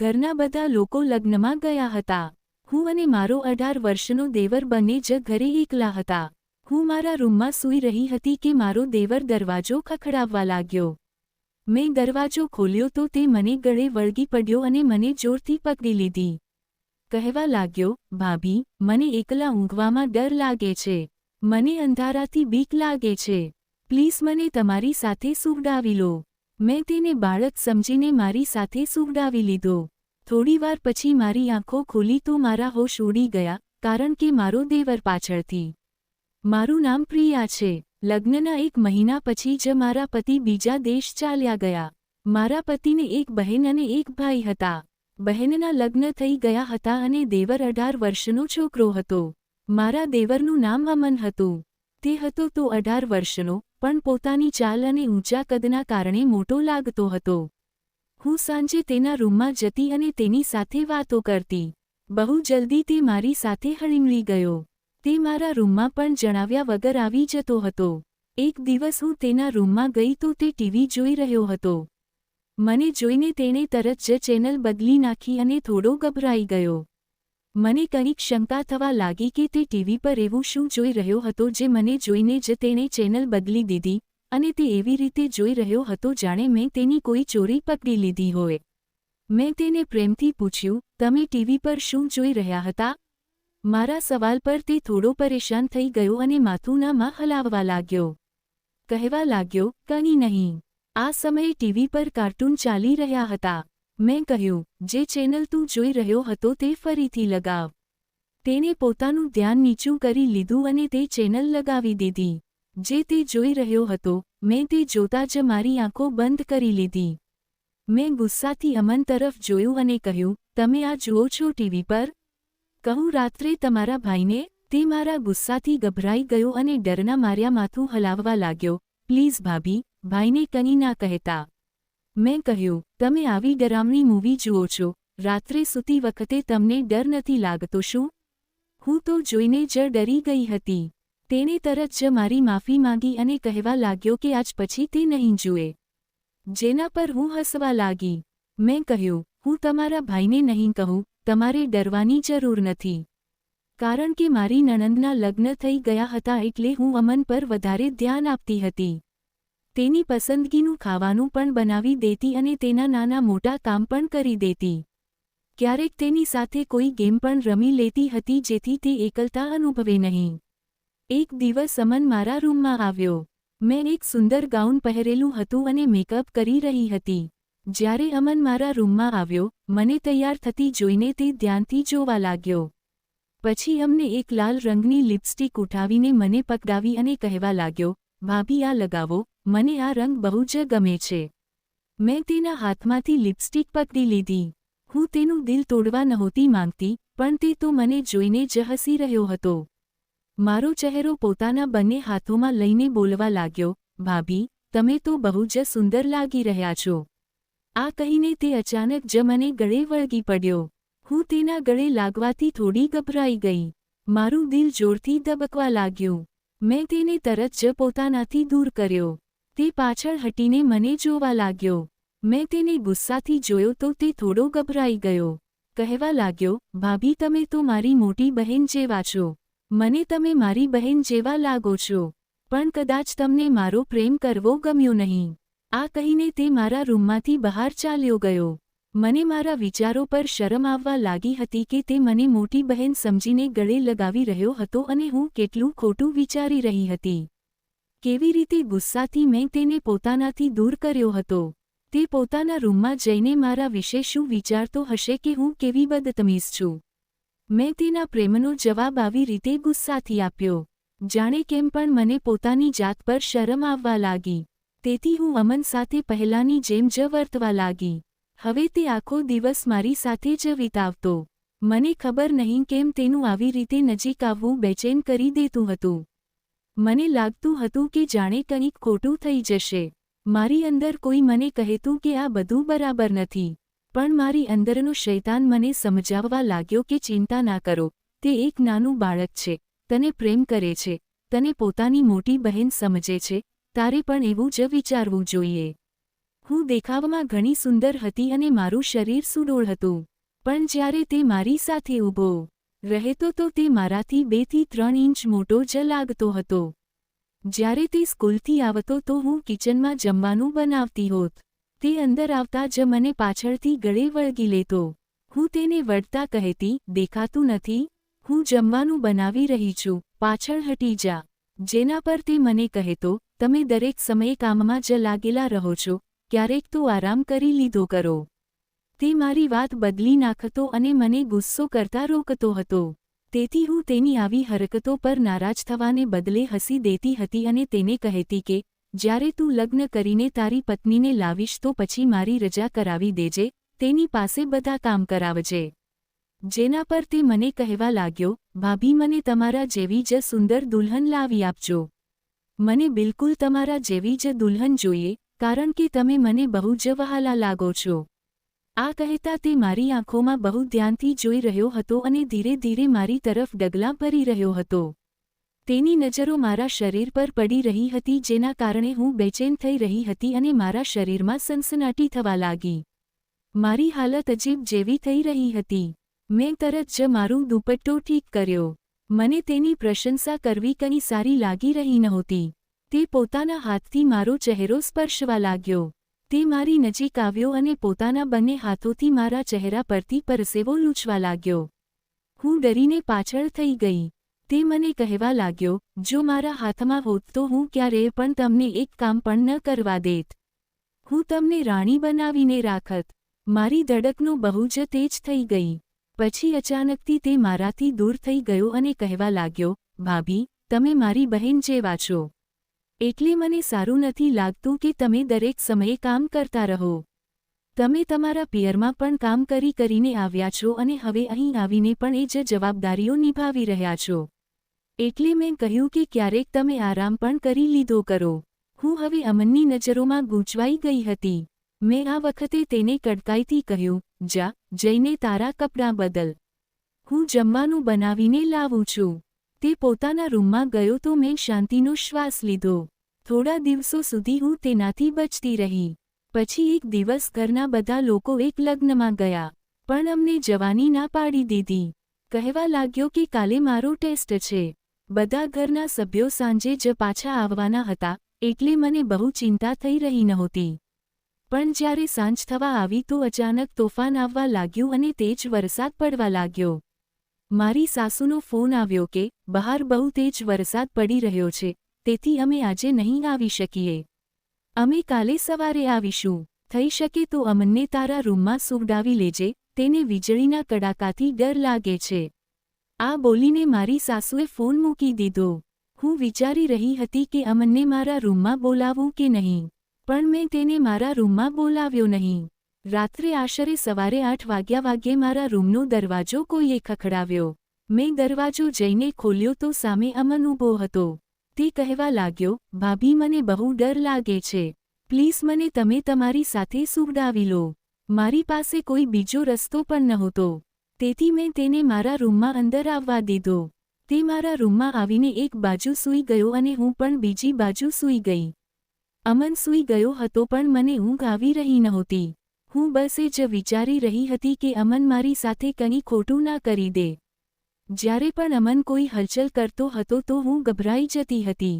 ઘરના બધા લોકો લગ્નમાં ગયા હતા. હું અને મારો 18 વર્ષનો દેવર બંને જ ઘરે એકલા હતા. હું મારા રૂમમાં સૂઈ રહી હતી કે મારો દેવર દરવાજો ખખડાવવા લાગ્યો. મેં દરવાજો ખોલ્યો તો તે મને ગળે વળગી પડ્યો અને મને જોરથી પકડી લીધી. કહેવા લાગ્યો, ભાભી, મને એકલા ઊંઘવામાં ડર લાગે છે. મને અંધારાથી બીક લાગે છે. પ્લીઝ મને તમારી સાથે સુવડાવી લો. મેં તેને બાળક સમજીને મારી સાથે સુવડાવી લીધો. થોડીવાર પછી મારી આંખો ખુલી તો મારા હોશ ઉડી ગયા, કારણ કે મારો દેવર પાછળથી. મારું નામ પ્રિયા છે. લગ્નના 1 મહિના પછી જ મારા પતિ બીજા દેશ ચાલ્યા ગયા. મારા પતિને 1 બહેન અને 1 ભાઈ હતા. બહેનના લગ્ન થઈ ગયા હતા અને દેવર 18 વર્ષનો છોકરો હતો. મારા દેવરનું નામ અમન હતું. તે હતો તો 18 વર્ષનો, પણ પોતાની ચાલ અને ઊંચા કદના કારણે મોટો લાગતો હતો. હું સાંજે તેના રૂમમાં જતી અને તેની સાથે વાતો કરતી. બહુ જલ્દી તે મારી સાથે હળીમળી ગયો. તે મારા રૂમમાં પણ જણાવ્યા વગર આવી જતો હતો. એક દિવસ હું તેના રૂમમાં ગઈ તો તે ટીવી જોઈ રહ્યો હતો. મને જોઈને તેણે તરત જ ચેનલ બદલી નાખી અને થોડો ગભરાઈ ગયો. મને કંઈક શંકા થવા લાગી કે તે ટીવી પર એવું શું જોઈ રહ્યો હતો જે મને જોઈને જ તેણે ચેનલ બદલી દીધી, અને તે એવી રીતે જોઈ રહ્યો હતો જાણે મેં તેની કોઈ ચોરી પકડી લીધી હોય. મેં તેને પ્રેમથી પૂછ્યું, તમે ટીવી પર શું જોઈ રહ્યા હતા? મારા સવાલ પર તે થોડો પરેશાન થઈ ગયો અને માથું નામાં હલાવવા લાગ્યો. કહેવા લાગ્યો, કંઈ નહીં. આ સમયે ટીવી પર કાર્ટૂન ચાલી રહ્યા હતા. મેં કહ્યું, જે ચેનલ તું જોઈ રહ્યો હતો તે ફરીથી લગાવ. તેણે પોતાનું ધ્યાન નીચું કરી લીધું અને તે ચેનલ લગાવી દીધી. જે તે જોઈ રહ્યો હતો, મેં તે જોતા જ મારી આંખો બંધ કરી લીધી. મેં ગુસ્સાથી અમન તરફ જોયું અને કહ્યું, તમે આ જુઓ છો ટીવી પર? કહું રાત્રે તમારા ભાઈને? તે મારા ગુસ્સાથી ગભરાઈ ગયો અને ડરના માર્યા માથું હલાવવા લાગ્યો. પ્લીઝ ભાભી, ભાઈને કંઈ ના કહેતા. મેં કહ્યું, તમે આવી ડરામણી મૂવી જુઓ છો, રાત્રે સૂતી વખતે તમને ડર નથી લાગતો શું? હું તો જોઈને જ ડરી ગઈ હતી. તેણે તરત જ મારી માફી માંગી અને કહેવા લાગ્યો કે આજ પછી તે નહીં જુએ. જેના પર હું હસવા લાગી. મેં કહ્યું, હું તમારા ભાઈને નહીં કહું, તમારે ડરવાની જરૂર નથી. કારણ કે મારી નણંદના લગ્ન થઈ ગયા હતા એટલે હું અમન પર વધારે ધ્યાન આપતી હતી. તેની પસંદગીનું ખાવાનું પણ બનાવી દેતી અને તેના નાના મોટા કામ પણ કરી દેતી. ક્યારેક તેની સાથે કોઈ ગેમ પણ રમી લેતી હતી જેથી તે એકલતા અનુભવે નહીં. એક દિવસ અમન મારા રૂમમાં આવ્યો. મેં એક સુંદર ગાઉન પહેરેલું હતું અને મેકઅપ કરી રહી હતી. જ્યારે અમન મારા રૂમમાં આવ્યો, મને તૈયાર થતી જોઈને તે ધ્યાનથી જોવા લાગ્યો. પછી અમને એક લાલ રંગની લિપસ્ટિક ઉઠાવીને મને પકડાવી અને કહેવા લાગ્યો, ભાભી આ લગાવો, મને આ રંગ બહુ જ ગમે છે. મેં તેના હાથમાંથી લિપસ્ટિક પકડી લીધી. હું તેનું દિલ તોડવા નહોતી માંગતી, પણ તે તો મને જોઈને જ હસી રહ્યો હતો. મારો ચહેરો પોતાના બંને હાથોમાં લઈને બોલવા લાગ્યો, ભાભી, તમે તો બહુ જ સુંદર લાગી રહ્યા છો. આ કહીને તે અચાનક જ મને ગળે વળગી પડ્યો. હું તેના ગળે લાગવાથી થોડી ગભરાઈ ગઈ. મારું દિલ જોરથી ધબકવા લાગ્યું. મેં તેને તરત જ પોતાનાથી દૂર કર્યો. તે પાછળ હટીને મને જોવા લાગ્યો. મેં તેને ગુસ્સાથી જોયો તો તે થોડો ગભરાઈ ગયો. કહેવા લાગ્યો, ભાભી તમે તો મારી મોટી બહેન જેવા છો. મને તમે મારી બહેન જેવા લાગો છો. પણ કદાચ તમને મારો પ્રેમ કરવો ગમ્યો નહીં. આ કહીને તે મારા રૂમમાંથી બહાર ચાલ્યો ગયો. મને મારા વિચારો પર શરમ આવવા લાગી હતી કે તે મને મોટી બહેન સમજીને ગળે લગાવી રહ્યો હતો અને હું કેટલું ખોટું વિચારી રહી હતી. કેવી રીતે ગુસ્સાથી મેં તેને પોતાનાથી દૂર કર્યો હતો. તે પોતાના રૂમમાં જઈને મારા વિશે શું વિચારતો હશે કે હું કેવી બદતમીઝ છું. મેં તેના પ્રેમનો જવાબ આવી રીતે ગુસ્સાથી આપ્યો. જાણે કેમ પણ મને પોતાની જાત પર શરમ આવવા લાગી. તેથી હું અમન સાથે પહેલાની જેમ જ વર્તવા લાગી. હવે તે આખો દિવસ મારી સાથે જ વિતાવતો. મને ખબર નહીં કેમ તેનું આવી રીતે નજીક આવવું બેચેન કરી દેતું હતું. મને લાગતું હતું કે જાણે કંઈક ખોટું થઈ જશે. મારી અંદર કોઈ મને કહેતું કે આ બધું બરાબર નથી. પણ મારી અંદરનો શૈતાન મને સમજાવવા લાગ્યો કે ચિંતા ના કરો, તે એક નાનું બાળક છે, તને પ્રેમ કરે છે, તને પોતાની મોટી બહેન સમજે છે, તારે પણ એવું જ વિચારવું જોઈએ. હું દેખાવમાં ઘણી સુંદર હતી અને મારું શરીર સુડોળ હતું, પણ જ્યારે તે મારી સાથે ઊભો રહેતો તો તે મારાથી 2 થી 3 ઇંચ મોટો જ લાગતો હતો. જ્યારે તે સ્કૂલથી આવતો તો હું કિચનમાં જમવાનું બનાવતી હોત. તે અંદર આવતા જ મને પાછળથી ગળે વળગી લેતો. હું તેને વળતા કહેતી, દેખાતું નથી, હું જમવાનું બનાવી રહી છું, પાછળ હટી જા. જેના પર તે મને કહેતો, તમે દરેક સમયે કામમાં જ લાગેલા રહો છો, ક્યારેક તો આરામ કરી લીધો કરો. તે મારી વાત બદલી નાખતો અને મને ગુસ્સો કરતા રોકતો હતો. તેથી હું તેની આવી હરકતો પર નારાજ થવાને બદલે હસી દેતી હતી અને તેને કહેતી કે, જ્યારે તું લગ્ન કરીને તારી પત્નીને લાવીશ તો પછી મારી રજા કરાવી દેજે, તેની પાસે બધા કામ કરાવજે. જેના પર તે મને કહેવા લાગ્યો, ભાભી મને તમારા જેવી જ સુંદર દુલ્હન લાવી આપજો. મને બિલકુલ તમારા જેવી જ દુલ્હન જોઈએ, કારણ કે તમે મને બહુ જ વહાલા લાગો છો. આ કહેતા તે મારી આંખોમાં બહુ ધ્યાનથી જોઈ રહ્યો હતો અને ધીરે ધીરે મારી તરફ ડગલાં ભરી રહ્યો હતો. તેની નજરો મારા શરીર પર પડી રહી હતી જેના કારણે હું બેચેન થઈ રહી હતી અને મારા શરીરમાં સનસનાટી થવા લાગી. મારી હાલત અજીબ જેવી થઈ રહી હતી. મેં તરત જ મારું દુપટ્ટો ઠીક કર્યો. મને તેની પ્રશંસા કરવી કંઈ સારી લાગી રહી નહોતી. તે પોતાના હાથથી મારો ચહેરો સ્પર્શવા લાગ્યો. તે મારી નજીક આવ્યો અને પોતાના બંને હાથોથી મારા ચહેરા પરથી પરસેવો લૂછવા લાગ્યો. હું ડરીને પાછળ થઈ ગઈ. તે મને કહેવા લાગ્યો, જો મારા હાથમાં હોત તો હું ક્યારેય પણ તમને એક કામ પણ ન કરવા દેત. હું તમને રાણી બનાવીને રાખત. મારી ધડકનો બહુ જ તેજ થઈ ગઈ. પછી અચાનકથી તે મારાથી દૂર થઈ ગયો અને કહેવા લાગ્યો, ભાભી, તમે મારી બહેન જેવા છો. એટલે મને સારું નથી લાગતું કે તમે દરેક સમયે કામ કરતા રહો. તમે તમારા પિયરમાં પણ કામ કરીને આવ્યા છો અને હવે અહીં આવીને પણ એ જ જવાબદારીઓ નિભાવી રહ્યા છો. એટલે મેં કહ્યું કે ક્યારેક તમે આરામ પણ કરી લીધો કરો. હું હવે અમનની નજરોમાં ગૂંચવાઈ ગઈ હતી. મેં આ વખતે તેને કડકાઈથી કહ્યું, જા, જઈને તારા કપડાં બદલ. હું જમવાનું બનાવીને લાવું છું. તે પોતાના રૂમમાં ગયો તો મેં શાંતિનો શ્વાસ લીધો. થોડા દિવસો સુધી હું તેનાથી બચતી રહી. પછી એક દિવસ ઘરના બધા લોકો એક લગ્નમાં ગયા, પણ અમને જવાની ના પાડી દીધી. કહેવા લાગ્યો કે કાલે મારો ટેસ્ટ છે. બધા ઘરના સભ્યો સાંજે જ પાછા આવવાના હતા, એટલે મને બહુ ચિંતા થઈ રહી નહોતી. પણ જ્યારે સાંજ થવા આવી તો અચાનક તોફાન આવવા લાગ્યું અને તેજ વરસાદ પડવા લાગ્યો. મારી સાસુનો ફોન આવ્યો કે, બહાર બહુ તેજ વરસાદ પડી રહ્યો છે, તેથી અમે આજે નહીં આવી શકીએ. અમે કાલે સવારે આવીશું. થઈ શકે તો અમને તારા રૂમમાં સુવડાવી લેજે, તેને વીજળીના કડાકાથી ડર લાગે છે. આ બોલીને મારી સાસુએ ફોન મૂકી દીધો. હું વિચારી રહી હતી કે અમને મારા રૂમમાં બોલાવું કે નહીં, પણ મેં તેને મારા રૂમમાં બોલાવ્યો નહીં. રાત્રે આશરે સવારે 8 વાગ્યે મારા રૂમનો દરવાજો કોઈએ ખખડાવ્યો. મેં દરવાજો જઈને ખોલ્યો તો સામે અમન ઊભો હતો. તે કહેવા લાગ્યો, ભાભી મને બહુ ડર લાગે છે. પ્લીઝ મને તમે તમારી સાથે સુવડાવી લો. મારી પાસે કોઈ બીજો રસ્તો પણ નહોતો. તેથી મેં તેને મારા રૂમમાં અંદર આવવા દીધો. તે મારા રૂમમાં આવીને એક બાજુ સૂઈ ગયો અને હું પણ બીજી બાજુ સૂઈ ગઈ. અમન સૂઈ ગયો હતો પણ મને ઊંઘ આવી રહી નહોતી. હું બસ એ જ વિચારી રહી હતી કે અમન મારી સાથે કંઈ ખોટું ના કરી દે. જ્યારે પણ અમન કોઈ હલચલ કરતો હતો તો હું ગભરાઈ જતી હતી.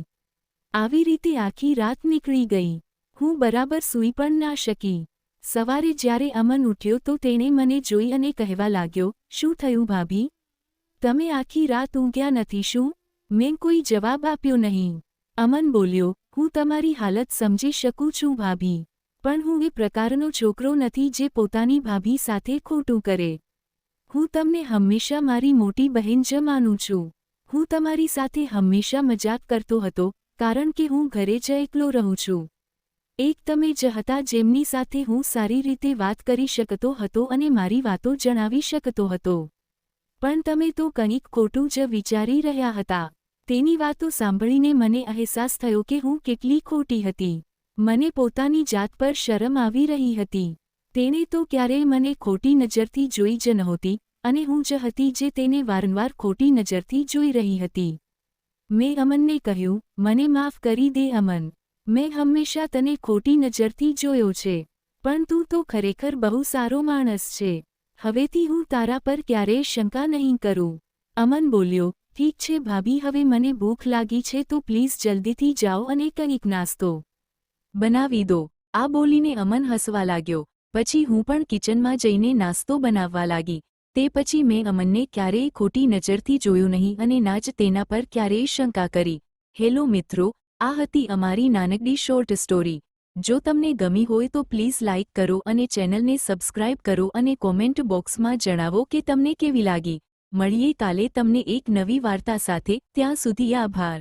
આવી રીતે આખી રાત નીકળી ગઈ. હું બરાબર સૂઈ પણ ના શકી. સવારે જ્યારે અમન ઉઠ્યો તો તેણે મને જોઈ અને કહેવા લાગ્યો, શું થયું ભાભી? તમે આખી રાત ઊંઘ્યા નથી શું? મેં કોઈ જવાબ આપ્યો નહીં. અમન બોલ્યો, હું તમારી હાલત સમજી શકું છું ભાભી, પણ હું એ પ્રકારનો છોકરો નથી જે પોતાની ભાભી સાથે ખોટું કરે. હું તમને હંમેશા મારી મોટી બહેન જ માનું છું. હું તમારી સાથે હંમેશા મજાક કરતો હતો, કારણ કે હું ઘરે જ એકલો રહું છું. એક તમે જ હતા જેમની સાથે હું સારી રીતે વાત કરી શકતો હતો અને મારી વાતો જણાવી શકતો હતો. પણ તમે તો કંઈક ખોટું જ વિચારી રહ્યા હતા. તેની વાતો સાંભળીને મને અહેસાસ થયો કે હું કેટલી ખોટી હતી. મને પોતાની જાત પર શરમ આવી રહી હતી. તેણે તો ક્યારેય મને ખોટી નજરથી જોઈ જ નહોતી, અને હું જ હતી જે તેને વારંવાર ખોટી નજરથી જોઈ રહી હતી. મેં અમનને કહ્યું, મને માફ કરી દે અમન. મેં હંમેશા તને ખોટી નજરથી જોયો છે, પણ તું તો ખરેખર બહુ સારો માણસ છે. હવેથી હું તારા પર ક્યારેય શંકા નહીં કરું. અમન બોલ્યો, ઠીક છે ભાભી, હવે મને ભૂખ લાગી છે તો પ્લીઝ જલ્દીથી જાઓ અને કંઈક નાસ્તો બનાવી દો. આ બોલીને અમન હસવા લાગ્યો. પછી હું પણ કિચનમાં જઈને નાસ્તો બનાવવા લાગી. તે પછી મેં અમનને ક્યારેય ખોટી નજરથી જોયું નહીં અને ના જ તેના પર ક્યારેય શંકા કરી. હેલો મિત્રો, આ હતી અમારી નાનકડી શોર્ટ સ્ટોરી. જો તમને ગમી હોય તો પ્લીઝ લાઇક કરો અને ચેનલને સબસ્ક્રાઇબ કરો અને કોમેન્ટ બોક્સમાં જણાવો કે તમને કેવી લાગી. મળીએ કાલે તમને એક નવી વાર્તા સાથે. ત્યાં સુધી આભાર.